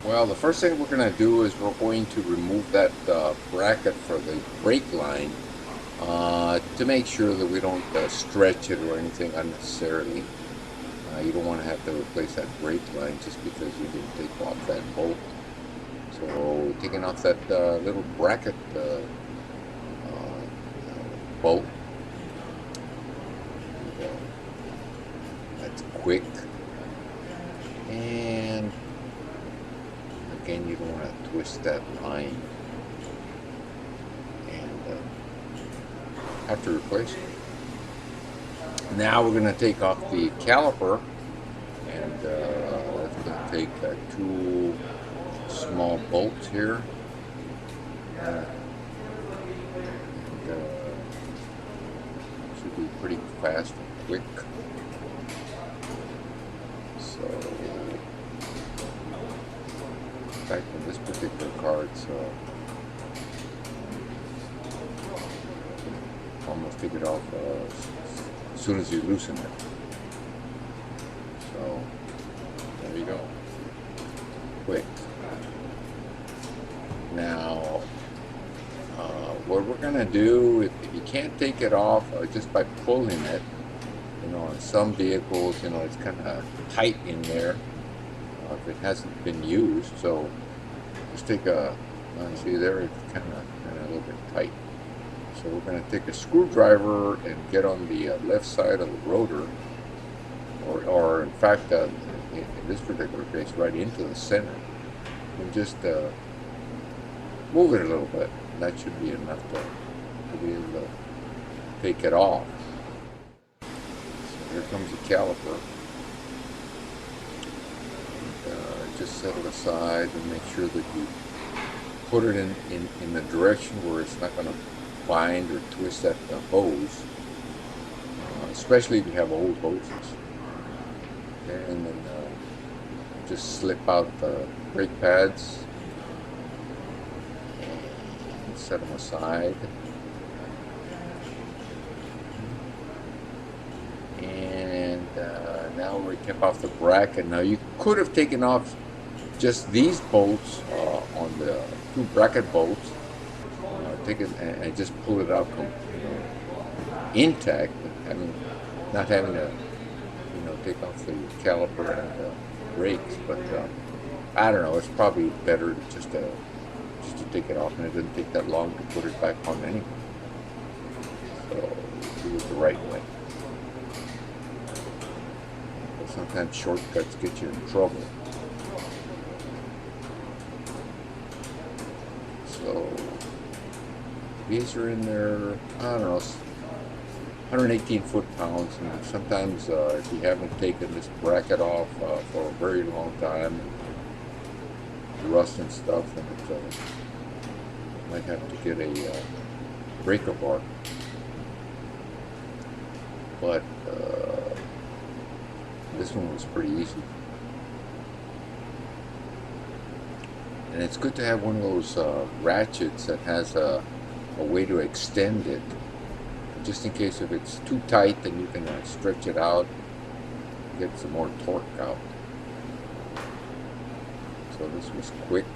Well, the first thing we're going to do is we're going to remove that bracket for the brake line to make sure that we don't stretch it or anything unnecessarily. You don't want to have to replace that brake line just because you didn't take off that bolt. So taking off that little bracket bolt, and, that's quick. And again, you don't want to twist that line and have to replace it. Now we're going to take off the caliper, and that's going to take two small bolts here. And, should be pretty fast and quick. So, in fact, in this particular car, it's almost take it off as soon as you loosen it. So, there you go. Quick. Now, what we're going to do, if you can't take it off just by pulling it, you know, on some vehicles, you know, it's kind of tight in there if it hasn't been used. So just take see there, it's kind of a little bit tight. So we're going to take a screwdriver and get on the left side of the rotor, or in fact, in this particular case, right into the center, and just move it a little bit. And that should be enough to be able to take it off. So here comes the caliper. And, just set it aside and make sure that you put it in the direction where it's not going to bind or twist that hose, especially if you have old hoses. Okay, and then just slip out the brake pads and set them aside. And now we kept off the bracket. Now you could have taken off just these bolts on the two bracket bolts, take it and just pull it out, intact, not having to, take off the caliper and the brakes. But I don't know. It's probably better just to take it off, and it doesn't take that long to put it back on anyway. So do it the right way. But sometimes shortcuts get you in trouble. So these are in there, I don't know, 118 foot-pounds, and sometimes if you haven't taken this bracket off for a very long time, rust and stuff, then it might have to get a breaker bar. But this one was pretty easy. And it's good to have one of those ratchets that has a way to extend it, just in case if it's too tight, then you can stretch it out, get some more torque out. So this was quick.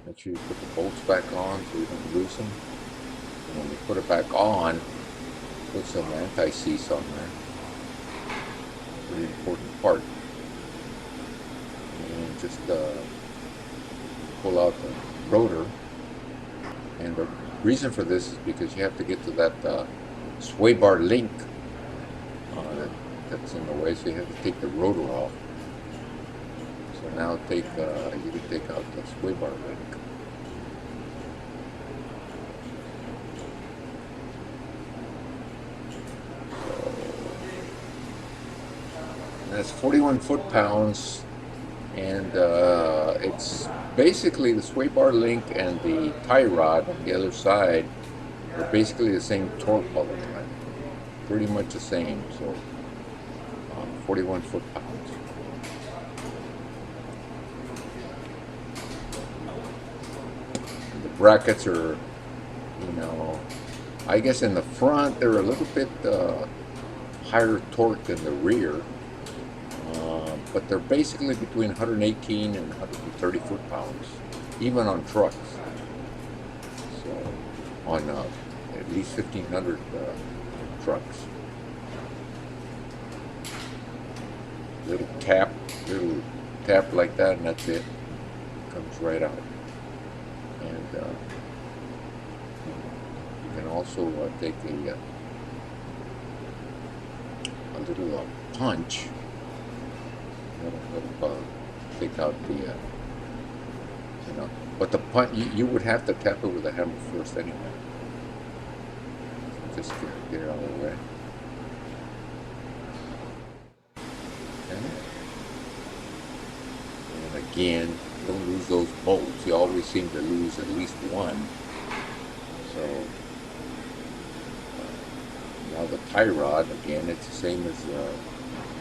Make sure you put the bolts back on so you don't lose them. And when you put it back on, put some anti-seize on there. Pretty important part. And just pull out the rotor. And the reason for this is because you have to get to that sway bar link that's in the way, so you have to take the rotor off. So now you can take out the sway bar link. And that's 41 foot-pounds, and it's basically the sway bar link and the tie rod on the other side are basically the same torque all the time, pretty much the same. So 41 foot-pounds. The brackets are, I guess in the front they're a little bit higher torque than the rear, but they're basically between 118 and 130 foot-pounds, even on trucks. So on at least 1,500 trucks. Little tap, little tap like that, and that's it. Comes right out. And you can also take a little punch. Little, take out the, but the punch, you would have to tap it with a hammer first anyway. So just get it out of the way. Okay. And again, don't lose those bolts. You always seem to lose at least one. So now the tie rod, again, it's the same as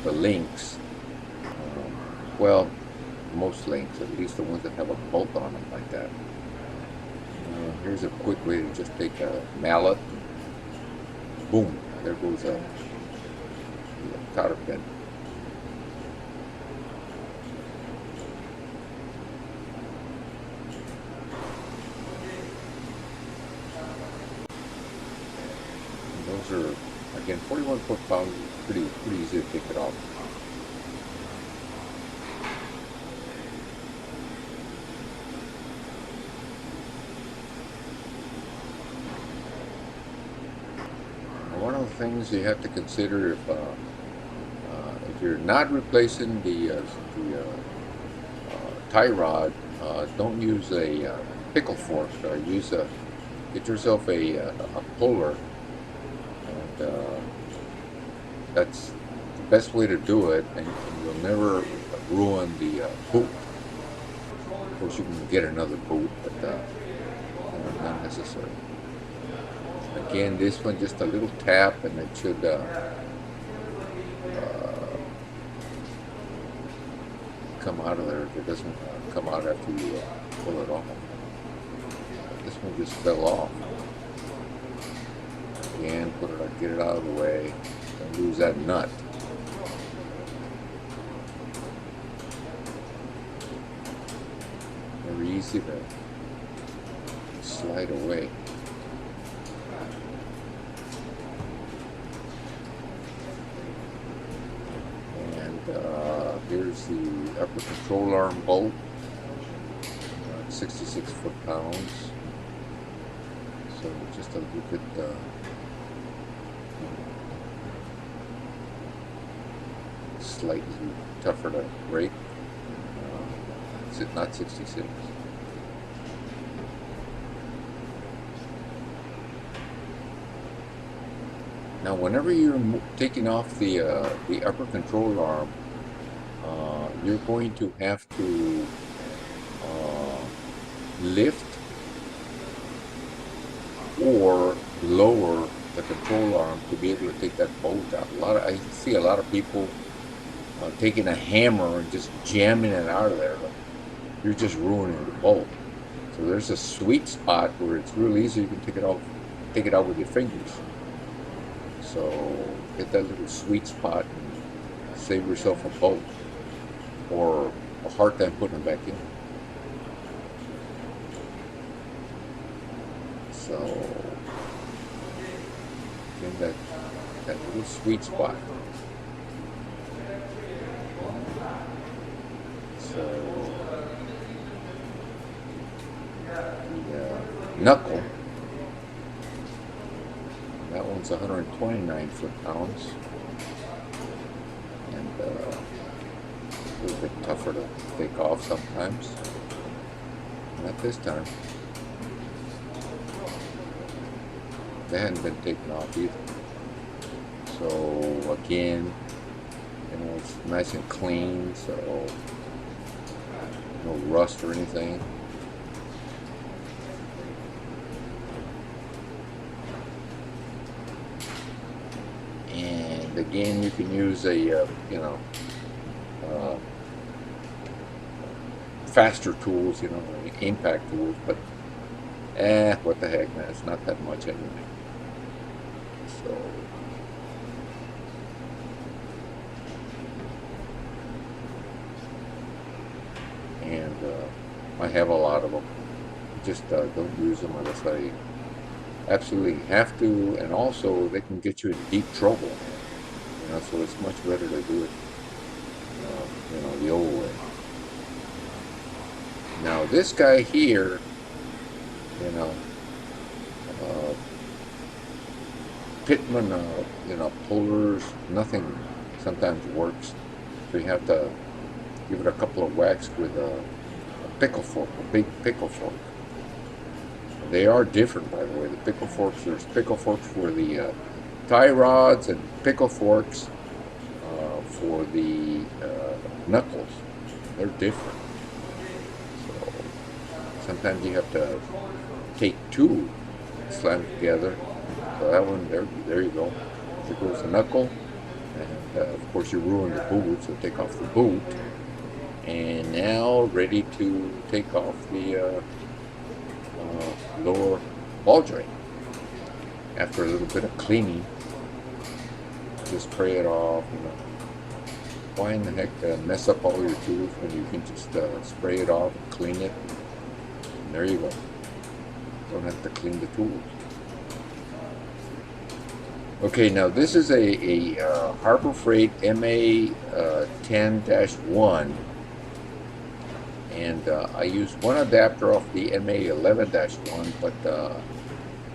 the links. Well, most links, at least the ones that have a bolt on them like that. Here's a quick way to just take a mallet. Boom, there goes a cotter pin. And those are, again, 41 foot-pounds, pretty easy to take it off. One of the things you have to consider if you're not replacing the tie rod, don't use a pickle fork. Get yourself a puller, and that's the best way to do it, and you'll never ruin the boot. Of course, you can get another boot, but not necessary. Again, this one just a little tap, and it should come out of there. If it doesn't come out after you pull it off. This one just fell off. Again, get it out of the way. Don't lose that nut. Very easy to slide away. Here's the upper control arm bolt, 66 foot-pounds. So just a little bit slightly tougher to break. Not 66. Now, whenever you're taking off the upper control arm, you're going to have to lift or lower the control arm to be able to take that bolt out. I see a lot of people taking a hammer and just jamming it out of there. But you're just ruining the bolt. So there's a sweet spot where it's real easy. You can take it out with your fingers. So get that little sweet spot and save yourself a bolt or a hard time putting them back in. So again, that little sweet spot. So the knuckle. That one's 129 foot-pounds, and a little bit tougher to take off sometimes. Not this time. They hadn't been taken off either. So again, it's nice and clean, so no rust or anything. And again, you can use a faster tools, impact tools, but what the heck, man, it's not that much anyway. So I have a lot of them. Just don't use them unless I absolutely have to, and also they can get you in deep trouble. So it's much better to do it, the old way. Now this guy here, you know, uh, Pitman, pullers, nothing sometimes works. So you have to give it a couple of whacks with a pickle fork, a big pickle fork. They are different, by the way. The pickle forks, there's pickle forks for the tie rods and pickle forks for the knuckles. They're different. So sometimes you have to take two, slam together. So that one, there you go. There goes the knuckle. And of course you ruin the boot, so take off the boot. And now ready to take off the lower ball joint. After a little bit of cleaning, just spray it off. Why in the heck mess up all your tools when you can just spray it off and clean it? And there you go. Don't have to clean the tools. Okay, now this is a Harbor Freight MA 10-1, and I used one adapter off the MA 11-1, but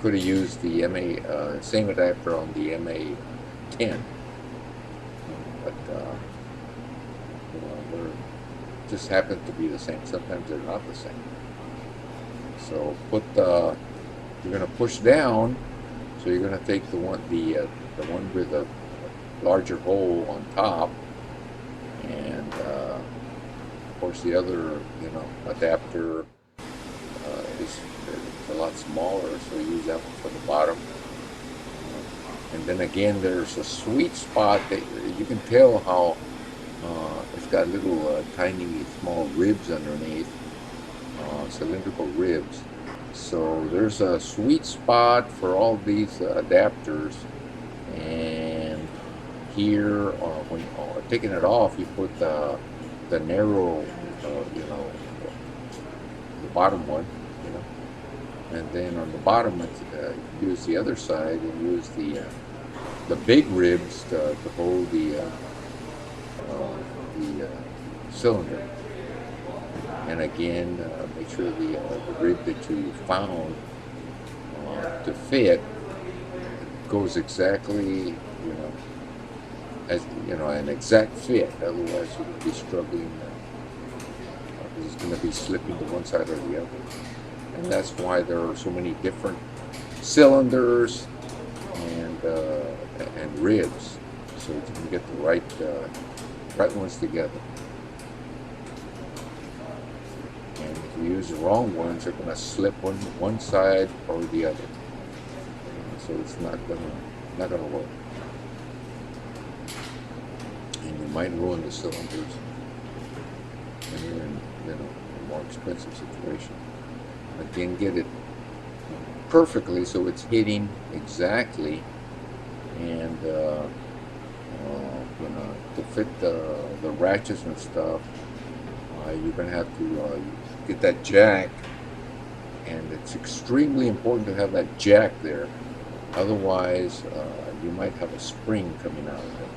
could have used the MA same adapter on the MA 10. But they're just happen to be the same. Sometimes they're not the same. So you're going to push down. So you're going to take the one with a larger hole on top, and of course the other adapter is a lot smaller, so use that one for the bottom. And then again, there's a sweet spot that you can tell how it's got little tiny small ribs underneath, cylindrical ribs. So there's a sweet spot for all these adapters, and here when taking it off, you put the narrow, the bottom one, and then on the bottom, use the other side and use the big ribs to hold the cylinder. And again, make sure the rib that you found to fit goes exactly, as an exact fit. Otherwise, you'll be struggling because it's going to be slipping to one side or the other. And that's why there are so many different cylinders and ribs, so you can get the right ones together. And if you use the wrong ones, they're going to slip one side or the other. So it's not gonna work. And you might ruin the cylinders, and you're in a more expensive situation. Again, get it perfectly so it's hitting exactly, and to fit the ratchets and stuff, you're going to have to get that jack, and it's extremely important to have that jack there. Otherwise, you might have a spring coming out of it.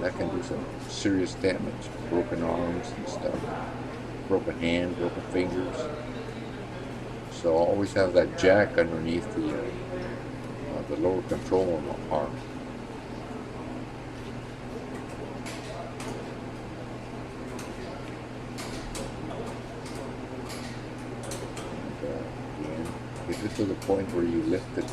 That can do some serious damage, broken arms and stuff, broken hand, broken fingers. So always have that jack underneath the lower control arm. Get it to the point where you lift it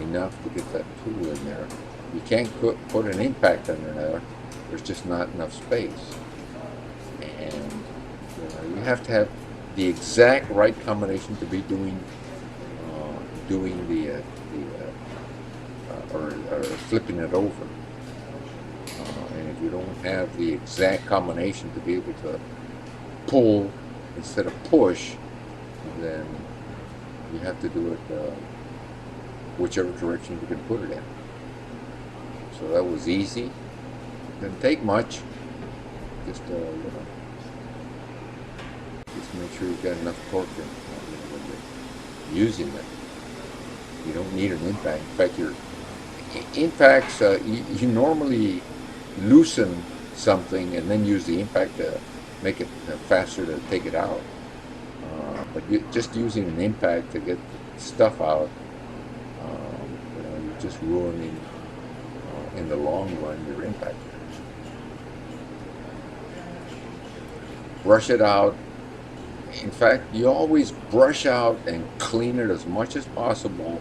enough to get that tool in there. You can't put an impact under there. There's just not enough space, and you have to have the exact right combination to be doing or flipping it over. And if you don't have the exact combination to be able to pull instead of push, then you have to do it whichever direction you can put it in. So that was easy. Didn't take much. Just make sure you've got enough torque when you're using it. You don't need an impact. In fact, your impacts, you normally loosen something and then use the impact to make it faster to take it out. But just using an impact to get stuff out, you're just ruining, in the long run, your impact. Brush it out. In fact, you always brush out and clean it as much as possible,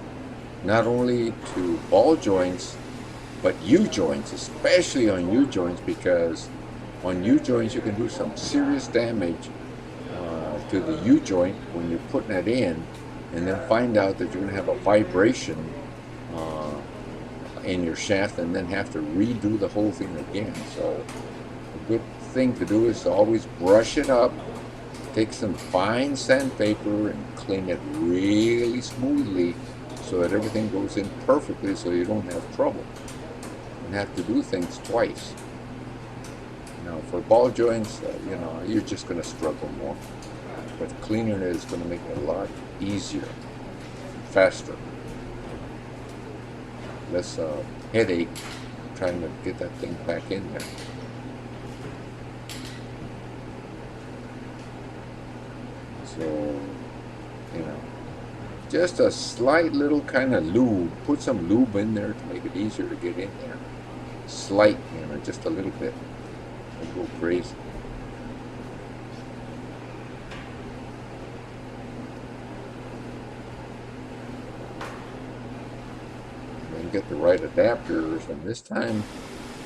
not only to ball joints, but U-joints, especially on U-joints, because on U-joints you can do some serious damage to the U-joint when you're putting it in, and then find out that you're going to have a vibration in your shaft and then have to redo the whole thing again. So a good thing to do is to always brush it up, take some fine sandpaper and clean it really smoothly so that everything goes in perfectly, so you don't have trouble and have to do things twice. Now for ball joints, you're just going to struggle more, but cleaning it is going to make it a lot easier, faster, less headache trying to get that thing back in there. So, just a slight little kind of lube. Put some lube in there to make it easier to get in there. Slight, just a little bit. Don't go crazy. And then get the right adapters, and this time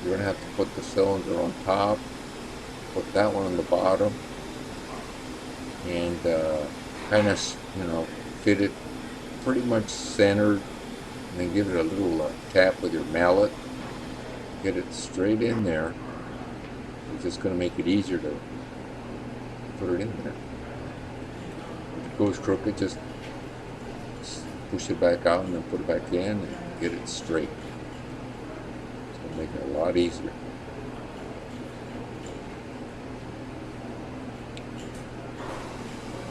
you're going to have to put the cylinder on top, put that one on the bottom, and kind of, fit it pretty much centered, and then give it a little tap with your mallet. Get it straight in there. It's just going to make it easier to put it in there. If it goes crooked, just push it back out and then put it back in and get it straight. It's going to make it a lot easier.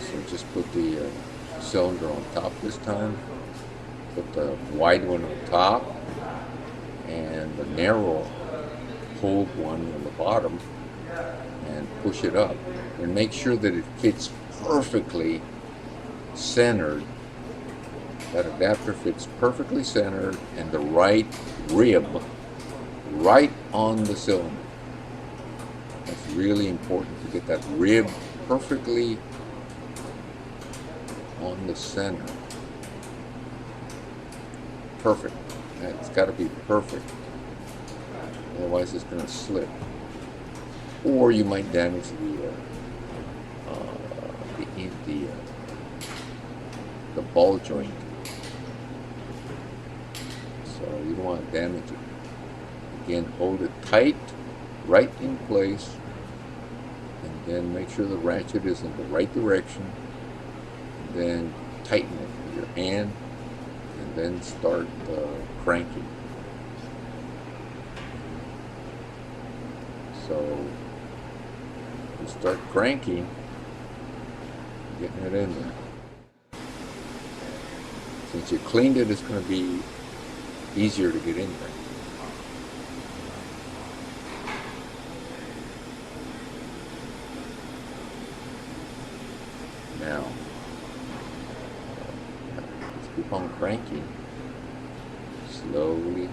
So just put the cylinder on top this time. Put the wide one on top and the narrow hold one on the bottom, and push it up and make sure that it fits perfectly centered. That adapter fits perfectly centered and the right rib right on the cylinder. That's really important to get that rib perfectly on the center. Perfect. It's got to be perfect. Otherwise it's going to slip. Or you might damage the ball joint. So you don't want to damage it. Again, hold it tight, right in place, and then make sure the ratchet is in the right direction. Then tighten it with your hand, and then start cranking. So you start cranking, getting it in there. Since you cleaned it, it's going to be easier to get in there. Now, let's keep on cranking slowly.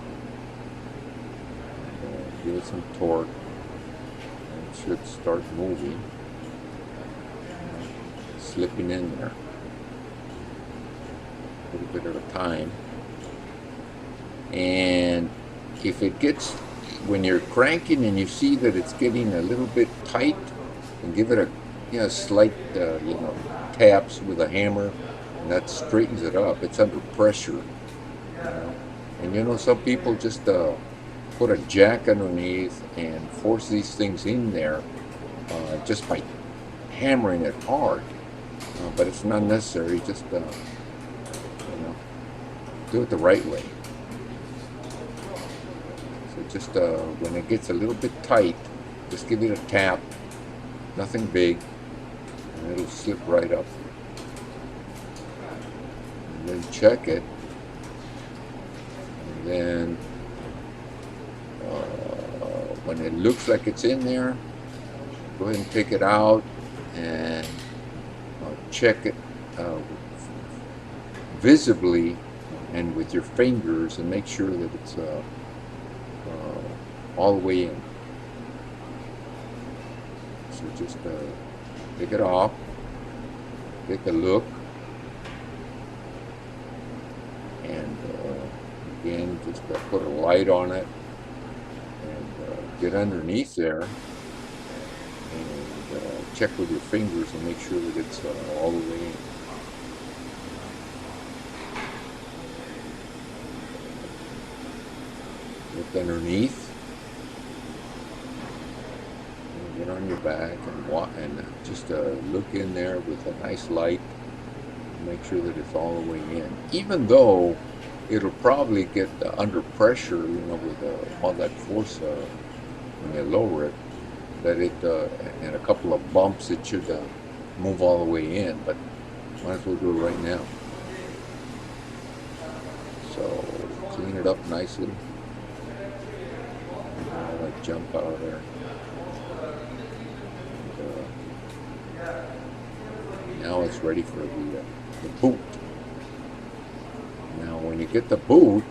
Give it some torque, and it should start moving, slipping in there a little bit at a time. And if it gets, when you're cranking and you see that it's getting a little bit tight, and give it a slight taps with a hammer, and that straightens it up. It's under pressure, and some people just put a jack underneath and force these things in there just by hammering it hard, but it's not necessary. Just do it the right way. So just when it gets a little bit tight, just give it a tap, nothing big, and it'll slip right up. And then check it, and then when it looks like it's in there, go ahead and take it out and check it visibly and with your fingers, and make sure that it's all the way in. So just take it off, take a look, and again, just put a light on it and get underneath there and check with your fingers and make sure that it's all the way in. Look underneath, and get on your back and walk, and just look in there with a nice light. Make sure that it's all the way in, even though it'll probably get under pressure, with all that force when you lower it, that it and a couple of bumps, it should move all the way in, but might as well do it right now. So clean it up nicely. All that jump out of there. And, now it's ready for the boot. Now, when you get the boot,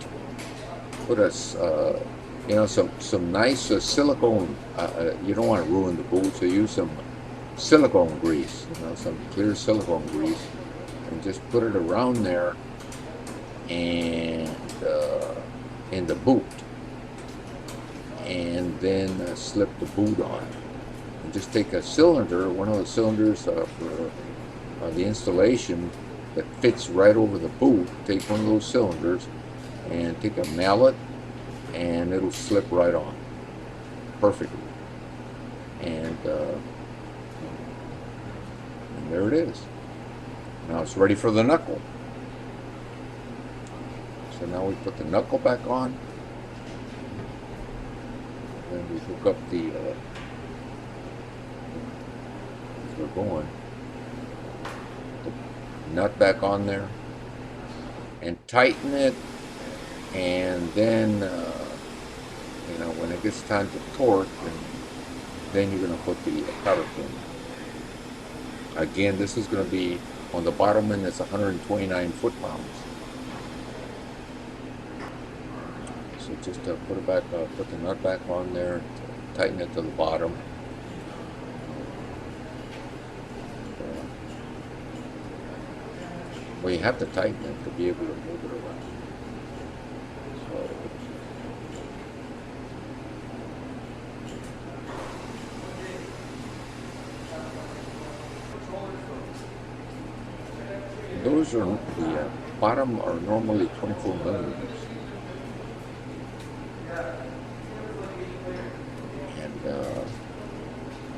put some nice silicone. You don't want to ruin the boot, so use some silicone grease. Some clear silicone grease, and just put it around there and in the boot, and then slip the boot on. And just take a cylinder, one of the cylinders for the installation that fits right over the boot. Take one of those cylinders and take a mallet, and it'll slip right on perfectly. And there it is. Now it's ready for the knuckle. So now we put the knuckle back on, and we hook up the as we're going, the nut back on there, and tighten it, and then when it gets time to torque, then you're going to put the cotter pin. Again, this is going to be on the bottom end. It's 129 foot-pounds. So just put it back, put the nut back on there, tighten it to the bottom. Well, you have to tighten it to be able to move it around. So those are the bottom are normally 24 millimeters. And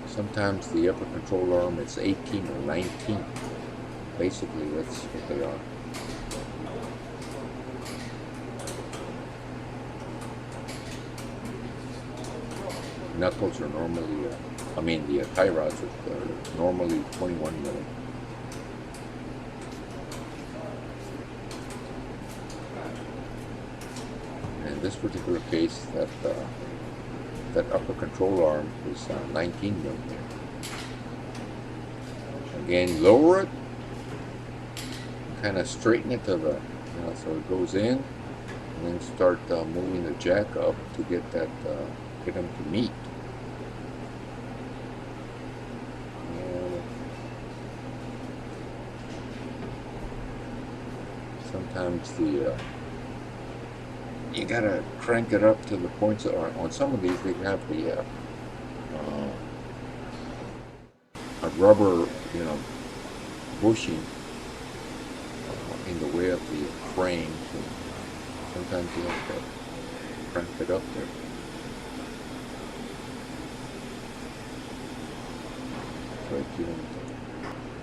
sometimes the upper control arm is 18 or 19. Basically, that's what they are. Knuckles are normally, the tie rods are normally 21 millimeters. In this particular case, that upper control arm is 19 millimeters. Again, lower it, kind of straighten it to the, so it goes in, and then start moving the jack up to get them to meet. And sometimes you gotta crank it up to the points that are on some of these. They have the a rubber, bushing in the way of the frame. So sometimes you have to crank it up there.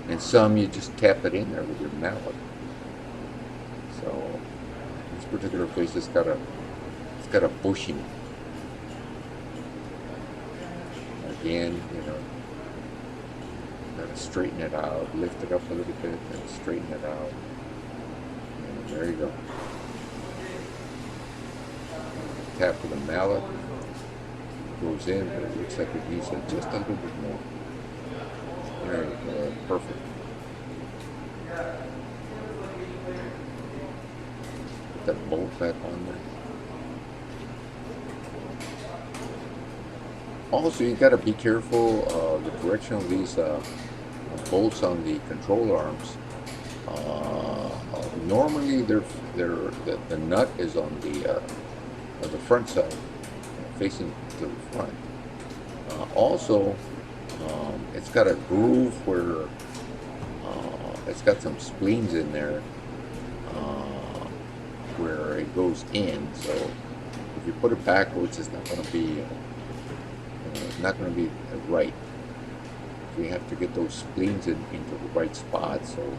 And some you just tap it in there with your mallet. So in this particular case, it's got a bushing. Again, gotta straighten it out, lift it up a little bit, and straighten it out. And there you go. Tap with a mallet, goes in, but it looks like it needs it just a little bit more. There you go, perfect. Put that bolt back on there. Also, you got to be careful the direction of these bolts on the control arms. Normally, the nut is on the front side, facing to the front. Also, it's got a groove where it's got some spleens in there where it goes in. So if you put it backwards, it's not going to be right. So you have to get those spleens into the right spot. So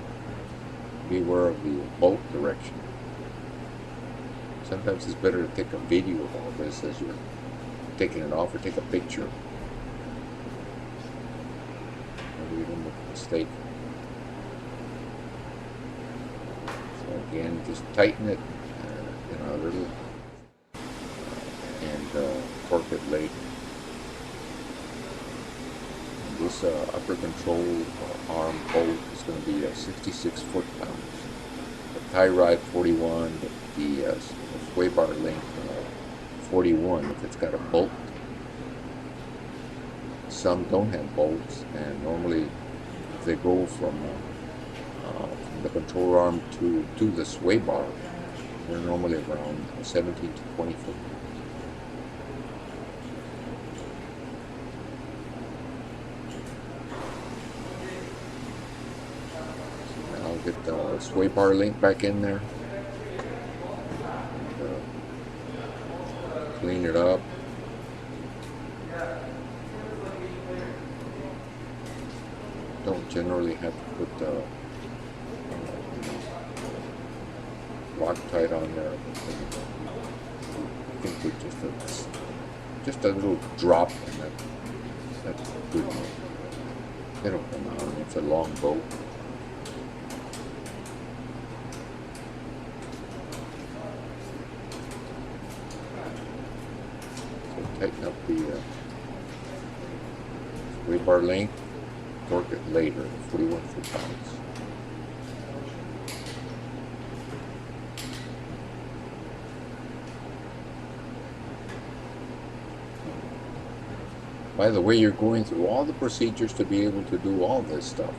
be aware of the bolt direction. Sometimes it's better to take a video of all this as you're taking it off, or take a picture. Maybe you don't make a mistake. So again, just tighten it, a little, and torque it later. And this upper control arm bolt is going to be 66 foot-pounds. The tie rod 41, the sway bar length 41 if it's got a bolt. Some don't have bolts, and normally if they go from the control arm to the sway bar, they're normally around 17 to 20 foot. So now I'll get the sway bar link back in there. Clean it up. Don't generally have to put Loctite on there. I think with just a little drop, and that's good enough. It'll come out. It's a long bolt. Tighten up the sway bar length, torque it later, 41 foot-pounds. By the way, you're going through all the procedures to be able to do all this stuff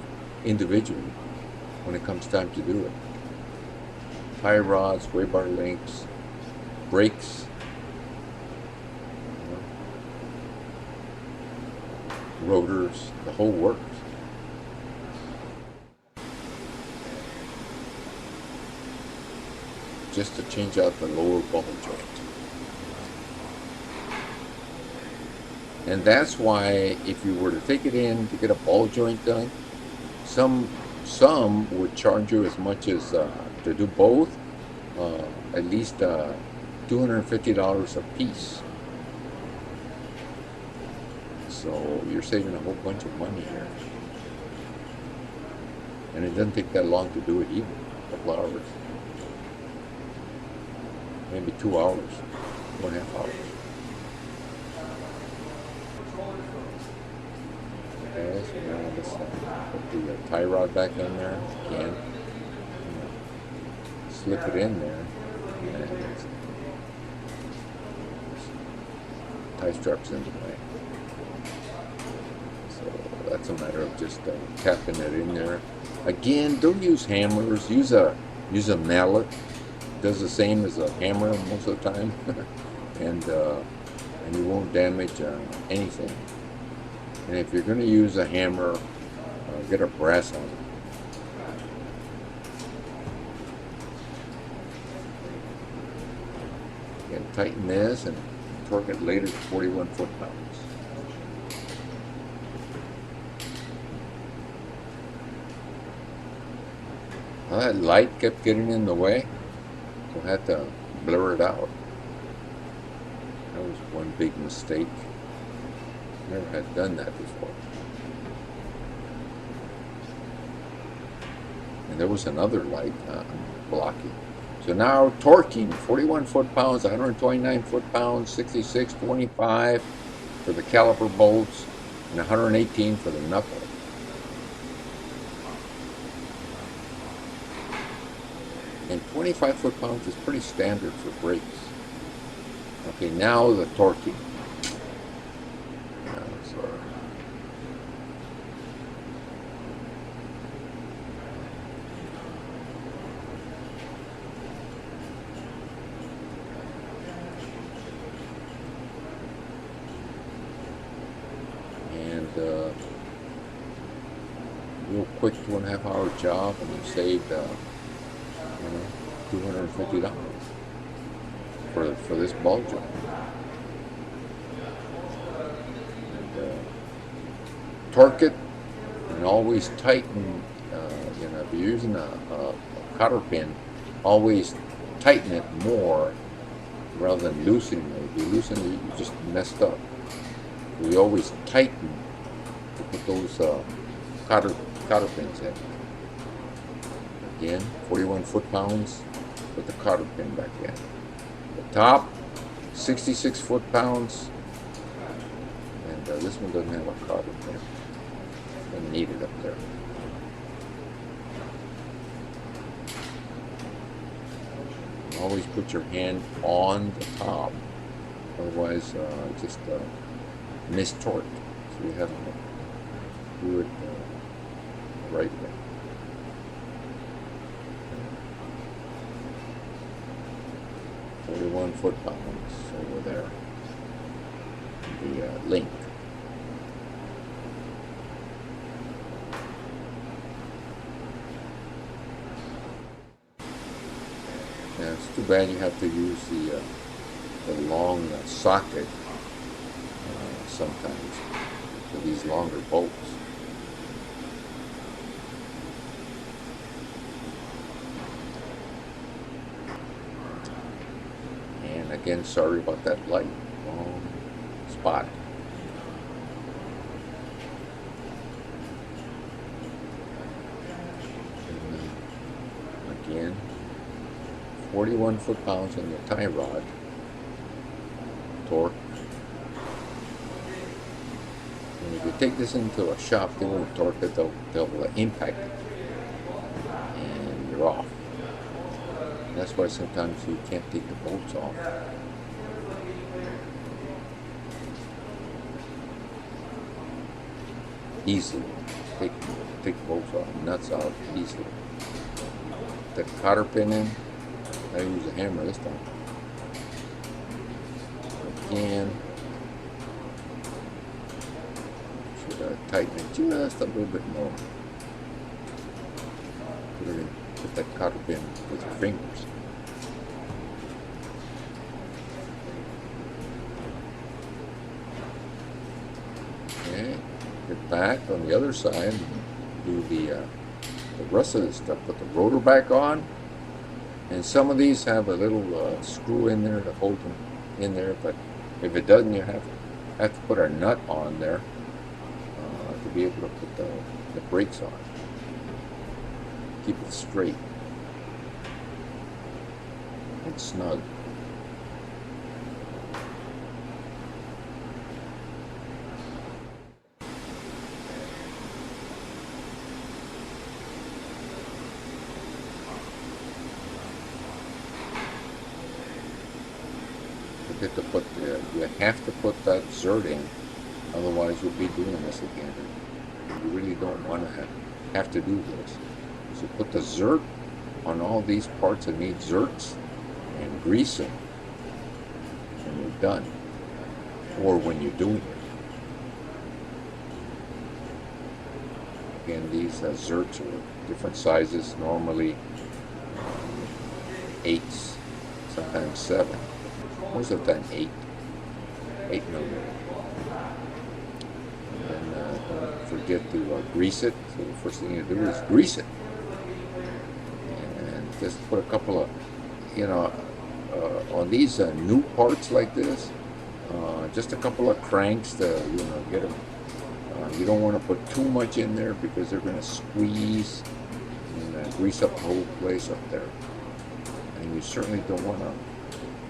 individually when it comes time to do it. Tie rods, sway bar links, brakes, rotors, the whole works. Just to change out the lower ball joint. And that's why if you were to take it in to get a ball joint done, some would charge you as much as to do both, at least $250 a piece. So you're saving a whole bunch of money here. And it doesn't take that long to do it either. A couple hours. Maybe 2 hours. 1.5 hours. Okay, so now let's put the tie rod back in there again. Slip it in there. And tie strap's in the way. That's a matter of just tapping it in there. Again, don't use hammers. Use a mallet. It does the same as a hammer most of the time, and you won't damage anything. And if you're going to use a hammer, get a brass one. Again, tighten this and torque it later to 41 foot-pounds. Well, that light kept getting in the way, so I had to blur it out. That was one big mistake. Never had done that before. And there was another light blocking. So now torquing, 41 foot-pounds, 129 foot-pounds, 66, 25 for the caliper bolts, and 118 for the knuckle. And 25 foot-pounds is pretty standard for brakes. Okay, now the torquing. Real quick 2.5 hour job, and you saved $250 for this ball joint. And, torque it, and always tighten. If you're using a cotter pin, always tighten it more rather than loosening it. If you loosen it, you just messed up. We always tighten to put those cotter pins in. Again, 41 foot-pounds, put the cotter pin back in. The top, 66 foot-pounds, and this one doesn't have a cotter pin. Doesn't need it up there. And always put your hand on the top, otherwise just miss torque. So you have to do it the right way. Okay. 41 foot-pounds over there. The link. Now it's too bad you have to use the long socket sometimes for these longer bolts. And again, sorry about that light. Wrong spot. And again, 41 foot-pounds on the tie rod. Torque. And if you take this into a shop, they won't torque it, they'll impact it. And you're off. And that's why sometimes you can't take the bolts off. Easily. Take the bolts off, nuts out easily. The cotter pin in. I use a hammer this time. Again. Should tighten it just a little bit more. Put that cotter pin with your fingers. Okay. Get back on the other side. Do the rest of this stuff. Put the rotor back on. And some of these have a little screw in there to hold them in there, but if it doesn't, you have to put a nut on there to be able to put the brakes on. Keep it straight and snug. You have to put that zert in, otherwise you'll be doing this again. You really don't want to have to do this. So put the zert on all these parts that need zerts and grease them, and you're done. Or when you're doing it. Again, these zerts are different sizes, normally 8s, sometimes 7. Most of the time 8 millimeter. And then don't forget to grease it. So the first thing you do is grease it. And just put a couple of, on these new parts like this, just a couple of cranks to, get them. You don't want to put too much in there because they're going to squeeze and grease up the whole place up there. And you certainly don't want to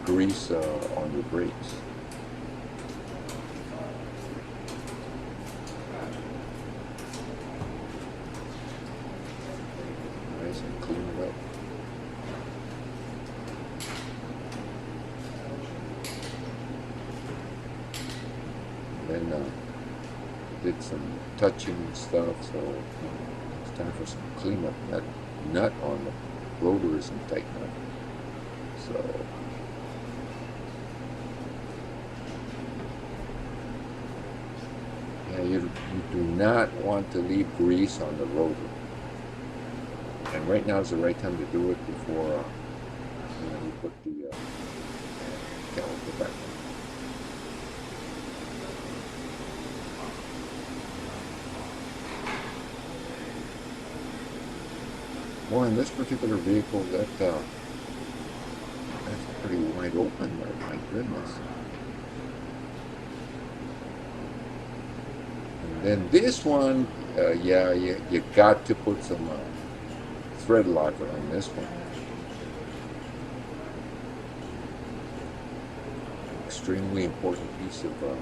grease on your brakes. Nice and clean it up. And then did some touching and stuff, so it's time for some cleanup. That nut on the rotor isn't tight enough. So yeah, you do not want to leave grease on the rotor. And right now is the right time to do it before you put the caliper back on. Well, in this particular vehicle, that's pretty wide open there. My goodness. And then this one, yeah, you got to put some thread locker on this one. Extremely important piece of in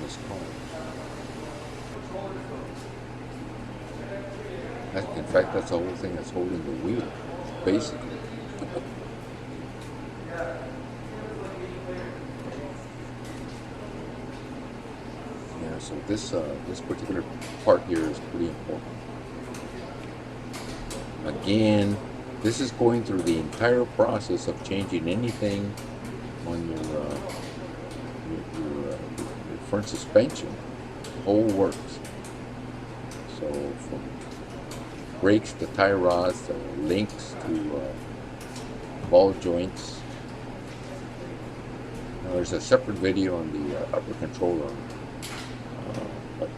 this car. In fact, that's the whole thing that's holding the wheel, basically. Yeah, so this particular part here is pretty important. Again, this is going through the entire process of changing anything on your front suspension. The whole works. So from brakes to tie rods to links to ball joints. Now there's a separate video on the upper control arm, but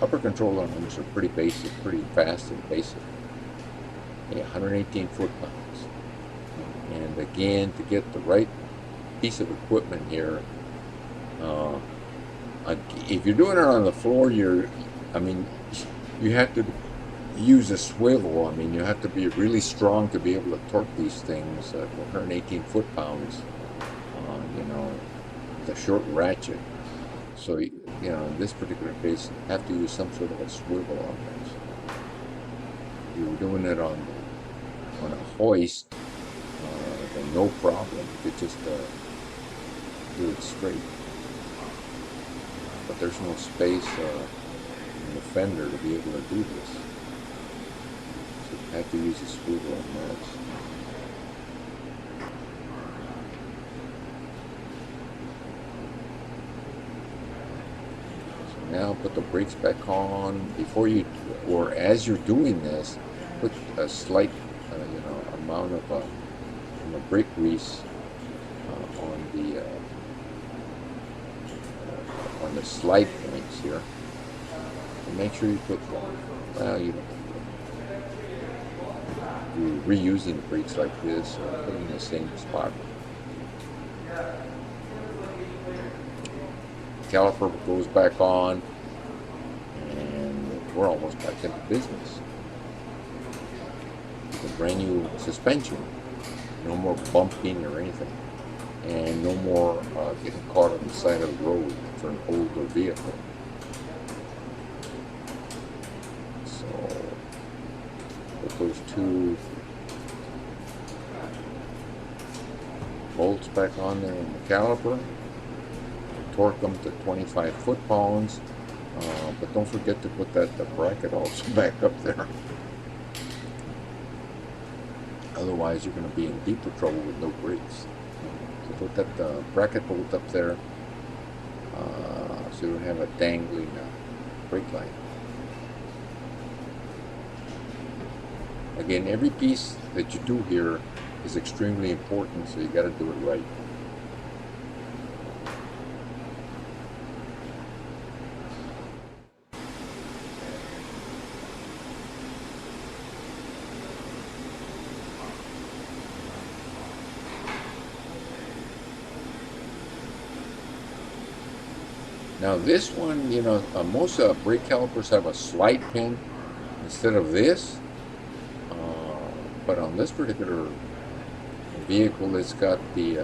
upper control arms are pretty basic, pretty fast and basic. 118 foot-pounds. And again, to get the right piece of equipment here, if you're doing it on the floor, you have to use a swivel. I mean, you have to be really strong to be able to torque these things at 118 foot-pounds, with a short ratchet. So, in this particular case, you have to use some sort of a swivel on this. If you're doing it on a hoist, then no problem. You could just do it straight. But there's no space in the fender to be able to do this. So you have to use a swivel on those. So now put the brakes back on. Before you, or as you're doing this, put a slight amount of brake grease on the slide points here. And make sure you put you're reusing the brakes like this, put them in the same spot. Caliper goes back on, and we're almost back into business. A brand new suspension, no more bumping or anything, and no more getting caught on the side of the road for an older vehicle. So put those two bolts back on there in the caliper, torque them to 25 foot-pounds, but don't forget to put the bracket also back up there. Otherwise, you're going to be in deeper trouble with no brakes. So put that bracket bolt up there, so you don't have a dangling brake line. Again, every piece that you do here is extremely important, so you got to do it right. Now this one, most brake calipers have a slide pin instead of this, but on this particular vehicle, it's got the,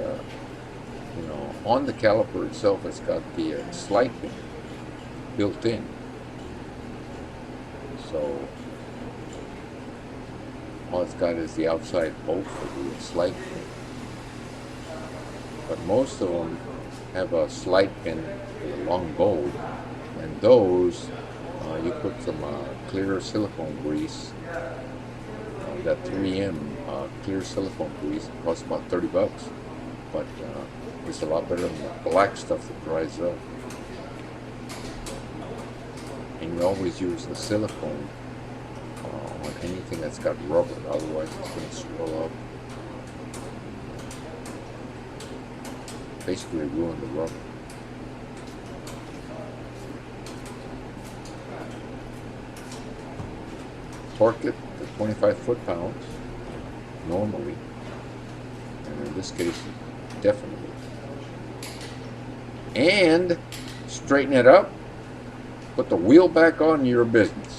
on the caliper itself, it's got the slide pin built in. So all it's got is the outside bolt for the slide pin. But most of them have a slide pin with a long bolt, and those you put some clear silicone grease, that 3M clear silicone grease. It costs about $30, but it's a lot better than the black stuff that dries up. And you always use the silicone on anything that's got rubber, otherwise it's going to swell up. Basically ruin the rubber. Torque it to 25 foot-pounds normally, and in this case definitely, and straighten it up, put the wheel back on, your business.